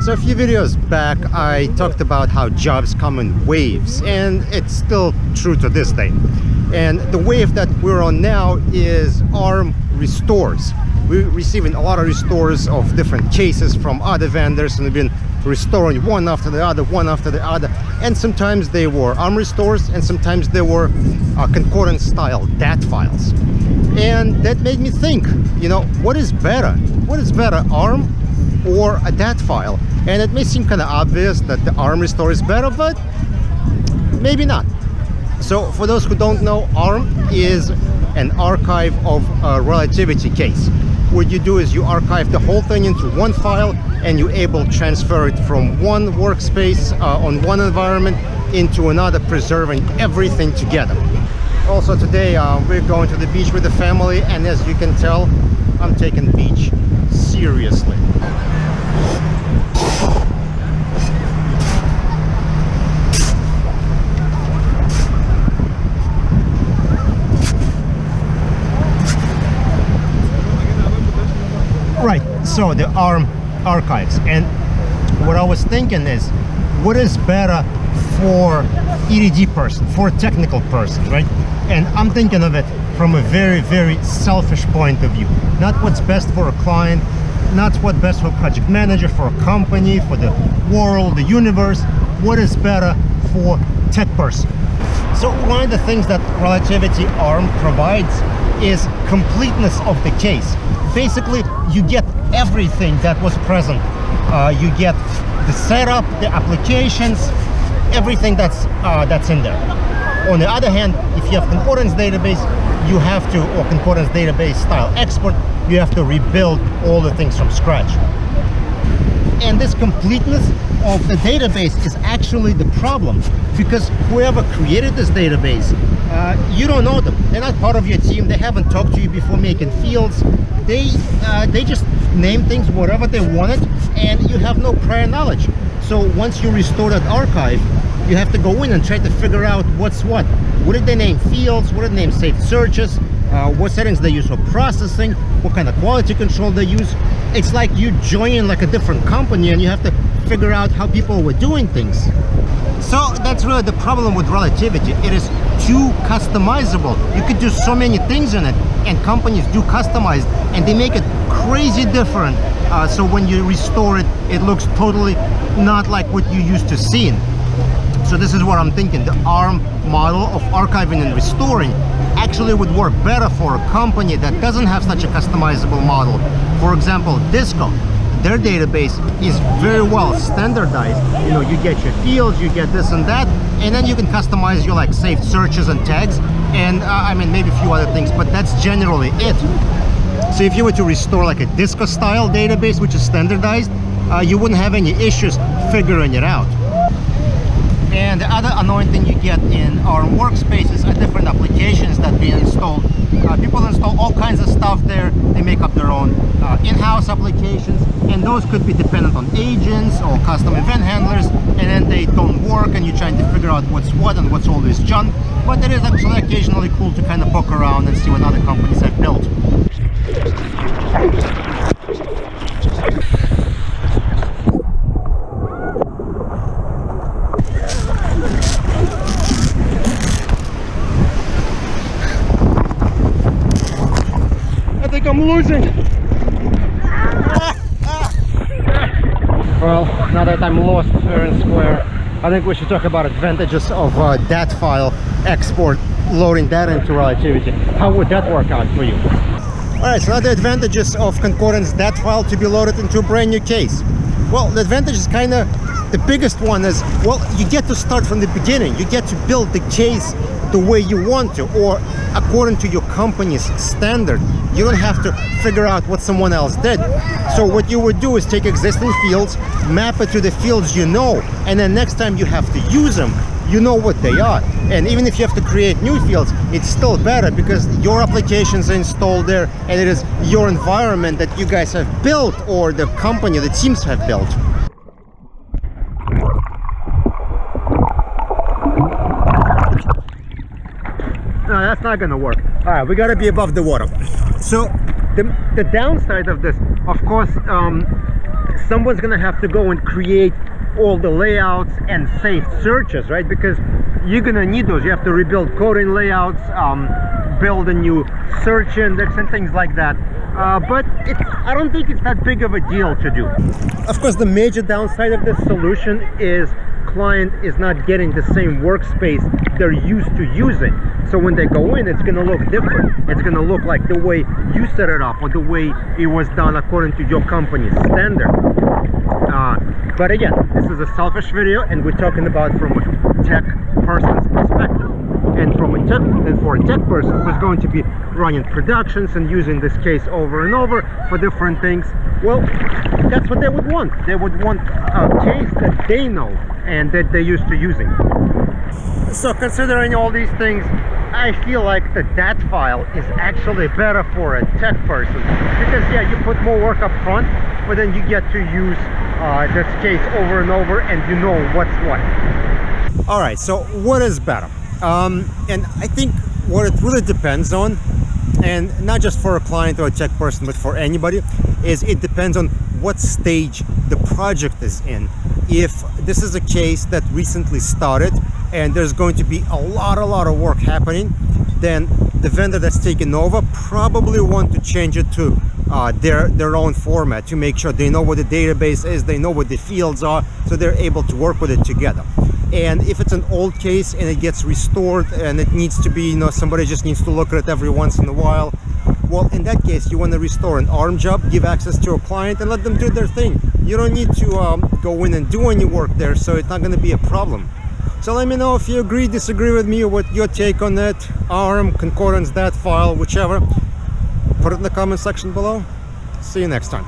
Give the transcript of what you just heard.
So a few videos back I talked about how jobs come in waves, and it's still true to this day. And the wave that we're on now is ARM restores. We're receiving a lot of restores of different cases from other vendors, and we've been restoring one after the other, and sometimes they were ARM restores and sometimes they were Concordance style DAT files. And that made me think, you know, what is better? What is better, ARM or a DAT file? And it may seem kind of obvious that the ARM restore is better, but maybe not. So for those who don't know, ARM is an archive of a relativity case. What you do is you archive the whole thing into one file, and you're able to transfer it from one workspace on one environment into another, preserving everything together. Also today we're going to the beach with the family, and as you can tell, I'm taking beach seriously. Right, so the ARM archives, and what I was thinking is, what is better for EDD person, for a technical person, right? And I'm thinking of it from a very, very selfish point of view. Not what's best for a client, not what's best for a project manager, for a company, for the world, the universe. What is better for tech person? So one of the things that Relativity ARM provides is completeness of the case. Basically, you get everything that was present. You get the setup, the applications, everything that's in there. On the other hand, if you have Concordance database, you have to, or Concordance database style export, you have to rebuild all the things from scratch. And this completeness of the database is actually the problem, because whoever created this database, you don't know them. They're not part of your team. They haven't talked to you before making fields. They just name things whatever they wanted, and you have no prior knowledge. So once you restore that archive, you have to go in and try to figure out what's what. What did they name fields? What did they name saved searches? What settings they use for processing? What kind of quality control they use? It's like you join like a different company, and you have to figure out how people were doing things. So that's really the problem with Relativity. It is too customizable. You could do so many things in it, and companies do customize, and they make it crazy different. So when you restore it, it looks totally not like what you used to see. So this is what I'm thinking. The ARM model of archiving and restoring actually would work better for a company that doesn't have such a customizable model. For example, Disco. Their database is very well standardized. You know, you get your fields, you get this and that, and then you can customize your like saved searches and tags, and I mean maybe a few other things, but that's generally it. So if you were to restore like a Disco style database, which is standardized, you wouldn't have any issues figuring it out. And the other annoying thing you get in ARM workspaces are different applications that be installed. People install all kinds of stuff there. They make up their own in-house applications, and those could be dependent on agents or custom event handlers, and then they don't work, and you're trying to figure out what's what and what's all this junk. But it is actually occasionally cool to kind of poke around and see what other companies have built. I'm losing. Well, now that I'm lost fair and square, I think we should talk about advantages of DAT file export, loading that into Relativity. How would that work out for you? Alright, so now the advantages of Concordance DAT file to be loaded into a brand new case. Well, the advantage is kind of, the biggest one is, well, you get to start from the beginning. You get to build the case the way you want to, or according to your company's standard. You don't have to figure out what someone else did. So what you would do is take existing fields, map it to the fields you know, and then next time you have to use them, you know what they are. And even if you have to create new fields, it's still better because your applications are installed there, and it is your environment that you guys have built, or the company, the teams have built. No, that's not gonna work. All right, we gotta be above the water. So the downside of this, of course, someone's gonna have to go and create all the layouts and saved searches, right? Because you're gonna need those. You have to rebuild coding layouts, build a new search index and things like that. But I don't think it's that big of a deal to do. Of course, the major downside of this solution is client is not getting the same workspace they're used to using. So when they go in, it's going to look different. It's going to look like the way you set it up or the way it was done according to your company's standard. But again, this is a selfish video, and we're talking about from a tech person's perspective. And for a tech person who's going to be running productions and using this case over and over for different things, well, that's what they would want. They would want a case that they know and that they're used to using. So considering all these things, I feel like the DAT file is actually better for a tech person, because yeah, you put more work up front, but then you get to use this case over and over, and you know what's what. All right, so what is better? And I think what it really depends on, and not just for a client or a tech person, but for anybody, is it depends on what stage the project is in. If this is a case that recently started and there's going to be a lot of work happening, then the vendor that's taken over probably want to change it to their own format, to make sure they know what the database is, they know what the fields are, so they're able to work with it together. And if it's an old case and it gets restored and it needs to be, you know, somebody just needs to look at it every once in a while, well, in that case, you want to restore an ARM job, give access to a client and let them do their thing. You don't need to go in and do any work there, so it's not going to be a problem. So let me know if you agree, disagree with me, or what your take on that ARM, Concordance, DAT file, whichever. Put it in the comment section below. See you next time.